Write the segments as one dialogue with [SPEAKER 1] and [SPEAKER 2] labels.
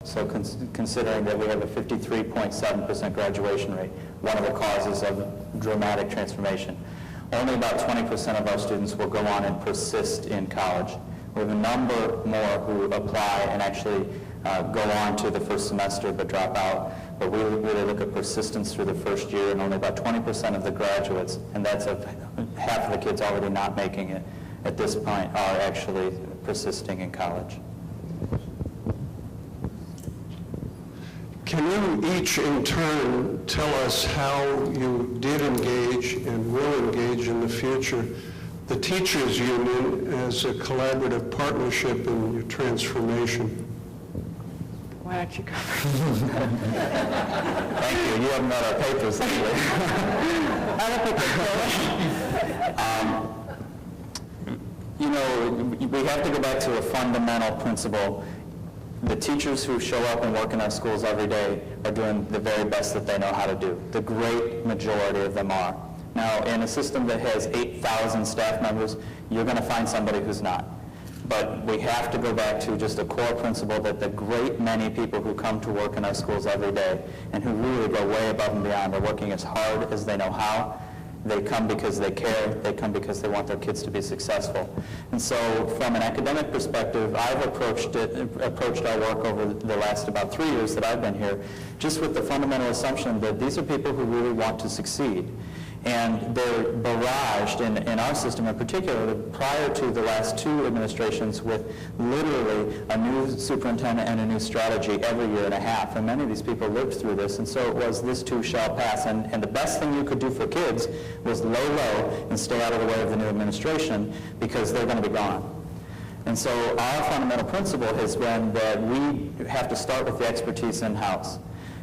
[SPEAKER 1] So considering that we have a 53.7% graduation rate, one of the causes of dramatic transformation, only about 20% of our students will go on and persist in college. We have a number more who apply and actually go on to the first semester but drop out. But we really look at persistence through the first year, and only about 20% of the graduates, and that's half of the kids already not making it at this point, are actually persisting in college.
[SPEAKER 2] Can you each in turn tell us how you did engage and will engage in the future the Teachers Union as a collaborative partnership in your transformation?
[SPEAKER 3] Why don't you go?
[SPEAKER 1] Thank you. You haven't read our papers lately. You know, we have to go back to a fundamental principle. The teachers who show up and work in our schools every day are doing the very best that they know how to do. The great majority of them are. Now, in a system that has 8,000 staff members, you're going to find somebody who's not. But we have to go back to just a core principle that the great many people who come to work in our schools every day and who really go way above and beyond are working as hard as they know how. They come because they care. They come because they want their kids to be successful. And so from an academic perspective, I've approached our work over the last about 3 years that I've been here, just with the fundamental assumption that these are people who really want to succeed. And they're barraged, in our system in particular, prior to the last two administrations, with literally a new superintendent and a new strategy every year and a half. And many of these people lived through this, and so it was this too shall pass. And the best thing you could do for kids was lay low and stay out of the way of the new administration, because they're going to be gone. And so our fundamental principle has been that we have to start with the expertise in-house.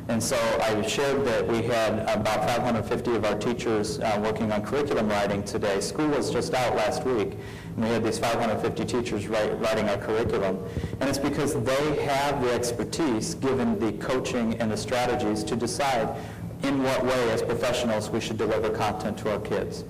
[SPEAKER 1] And so I shared that we had about 550 of our teachers working on curriculum writing today. School was just out last week, and we had these 550 teachers writing our curriculum. And it's because they have the expertise, given the coaching and the strategies, to decide in what way, as professionals, we should deliver content to our kids.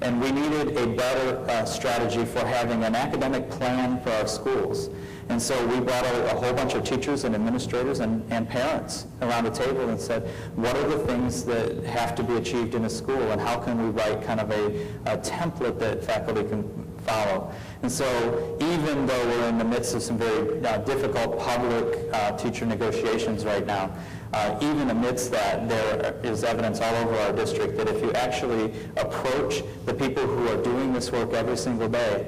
[SPEAKER 1] And we needed a better strategy for having an academic plan for our schools. And so we brought a whole bunch of teachers and administrators and parents around the table and said, what are the things that have to be achieved in a school, and how can we write kind of a template that faculty can follow? And so even though we're in the midst of some very difficult public teacher negotiations right now, even amidst that, there is evidence all over our district that if you actually approach the people who are doing this work every single day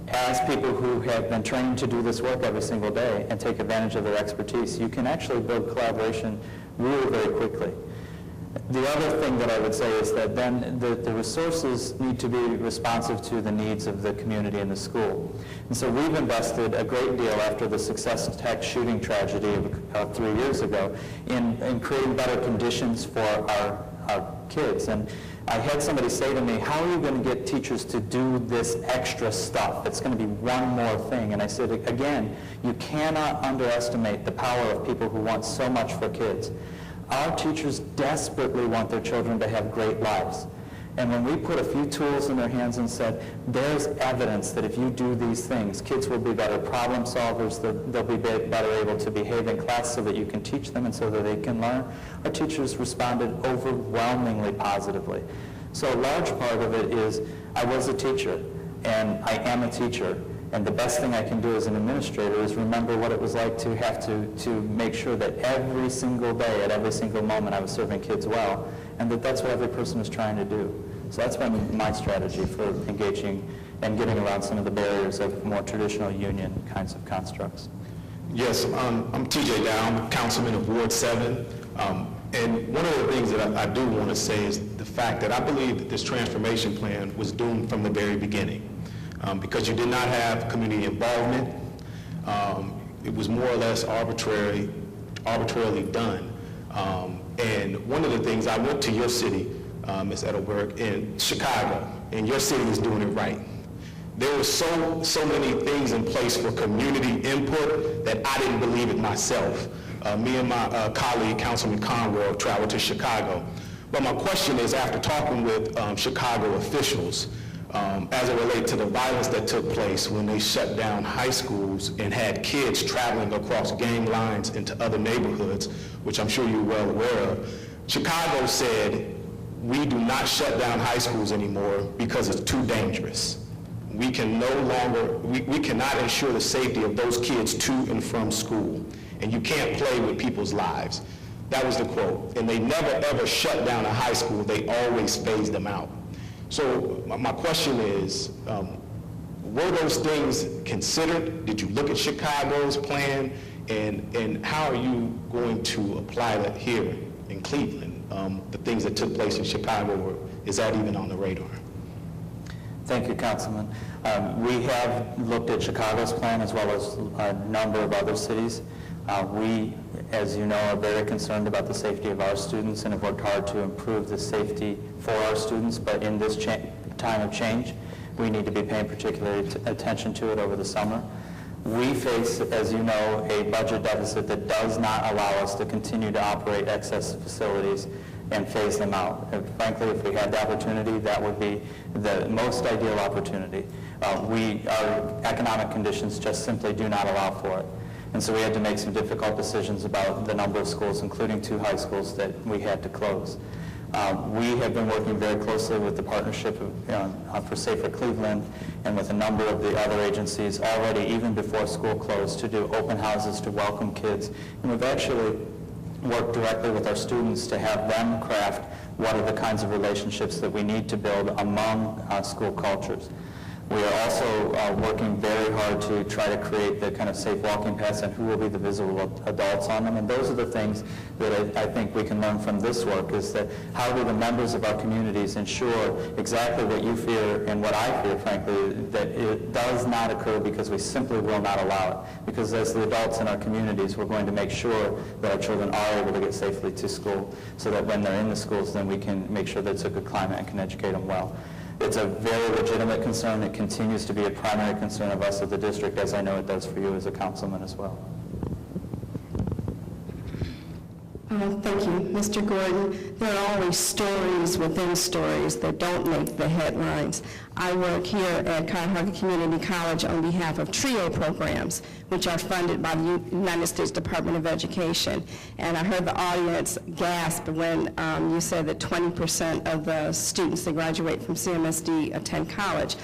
[SPEAKER 1] as people who have been trained to do this work every single day and take advantage of their expertise, you can actually build collaboration really very quickly. The other thing that I would say is that then the resources need to be responsive to the needs of the community and the school. And so we've invested a great deal after the Success Tech shooting tragedy of 3 years ago in creating better conditions for our kids. And I had somebody say to me, how are you going to get teachers to do this extra stuff? It's going to be one more thing. And I said, again, you cannot underestimate the power of people who want so much for kids. Our teachers desperately want their children to have great lives. And when we put a few tools in their hands and said, there's evidence that if you do these things, kids will be better problem solvers, they'll be better able to behave in class so that you can teach them and so that they can learn, our teachers responded overwhelmingly positively. So a large part of it is, I was a teacher, and I am a teacher. And the best thing I can do as an administrator is remember what it was like to have to make sure that every single day, at every single moment, I was serving kids well, and that's what every person is trying to do. So that's been my strategy for engaging and getting around some of the barriers of more traditional union kinds of constructs.
[SPEAKER 4] Yes, I'm TJ Dow, I'm councilman of Ward 7. And one of the things that I do want to say is the fact that I believe that this transformation plan was doomed from the very beginning. Because you did not have community involvement. It was more or less arbitrarily done. And one of the things, I went to your city, Ms. Edelberg, in Chicago, and your city is doing it right. There were so many things in place for community input that I didn't believe it myself. Me and my colleague, Councilman Conroy, traveled to Chicago. But my question is, after talking with Chicago officials, as it relates to the violence that took place when they shut down high schools and had kids traveling across gang lines into other neighborhoods, which I'm sure you're well aware of. Chicago said, we do not shut down high schools anymore because it's too dangerous. We can no longer, we cannot ensure the safety of those kids to and from school, and you can't play with people's lives. That was the quote. And they never ever shut down a high school, they always phased them out. So my question is, were those things considered? Did you look at Chicago's plan? And how are you going to apply that here in Cleveland? The things that took place in Chicago, is that even on the radar?
[SPEAKER 1] Thank you, Councilman. We have looked at Chicago's plan as well as a number of other cities. We, as you know, are very concerned about the safety of our students and have worked hard to improve the safety for our students, but in this time of change, we need to be paying particular attention to it over the summer. We face, as you know, a budget deficit that does not allow us to continue to operate excess facilities and phase them out. And frankly, if we had the opportunity, that would be the most ideal opportunity. Our economic conditions just simply do not allow for it. And so we had to make some difficult decisions about the number of schools, including 2 high schools that we had to close. We have been working very closely with the Partnership for Safer Cleveland and with a number of the other agencies already, even before school closed, to do open houses to welcome kids. And we've actually worked directly with our students to have them craft what are the kinds of relationships that we need to build among school cultures. We are also working very hard to try to create the kind of safe walking paths and who will be the visible adults on them. And those are the things that I think we can learn from this work, is that how do the members of our communities ensure exactly what you fear and what I fear, frankly, that it does not occur, because we simply will not allow it. Because as the adults in our communities, we're going to make sure that our children are able to get safely to school, so that when they're in the schools, then we can make sure that it's a good climate and can educate them well. It's a very legitimate concern. It continues to be a primary concern of us at the district, as I know it does for you as a councilman as well.
[SPEAKER 3] Thank you. Mr. Gordon, there are always stories within stories that don't make the headlines. I work here at Cuyahoga Community College on behalf of TRIO programs, which are funded by the United States Department of Education. And I heard the audience gasp when you said that 20% of the students that graduate from CMSD attend college.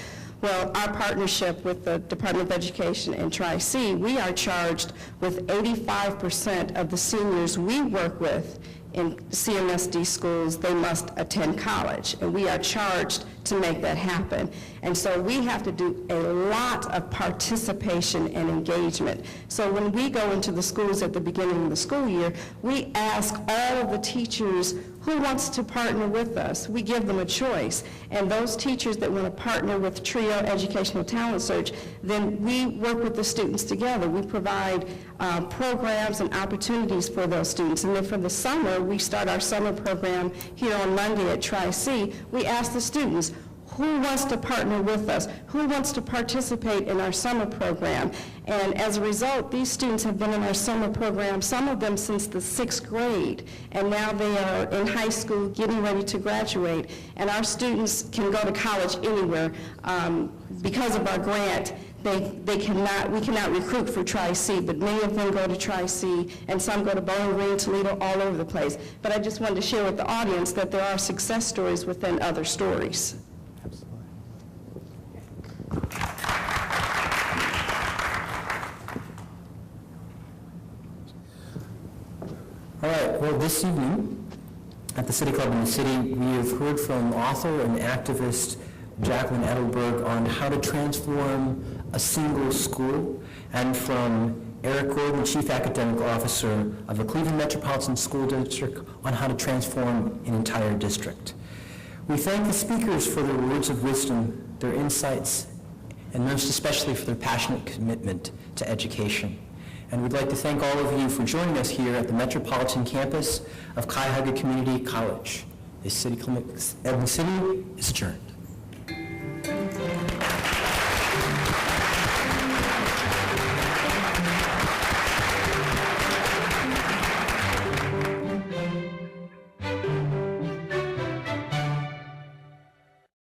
[SPEAKER 3] Well, our partnership with the Department of Education and Tri-C, we are charged with 85% of the seniors we work with in CMSD schools, they must attend college, and we are charged to make that happen. And so we have to do a lot of participation and engagement. So when we go into the schools at the beginning of the school year, we ask all of the teachers who wants to partner with us. We give them a choice. And those teachers that want to partner with TRIO Educational Talent Search, then we work with the students together. We provide programs and opportunities for those students. And then for the summer, we start our summer program here on Monday at Tri-C. We ask the students, who wants to partner with us? Who wants to participate in our summer program? And as a result, these students have been in our summer program, some of them since the 6th grade, and now they are in high school getting ready to graduate. And our students can go to college anywhere. Because of our grant, we cannot recruit for Tri-C, but many of them go to Tri-C, and some go to Bowling Green, Toledo, all over the place. But I just wanted to share with the audience that there are success stories within other stories.
[SPEAKER 5] All right, well, this evening at the City Club in the City, we have heard from author and activist Jacqueline Edelberg on how to transform a single school, and from Eric Gordon, Chief Academic Officer of the Cleveland Metropolitan School District, on how to transform an entire district. We thank the speakers for their words of wisdom, their insights, and most especially for their passionate commitment to education. And we'd like to thank all of you for joining us here at the Metropolitan Campus of Cuyahoga Community College. The City Club of the City is adjourned.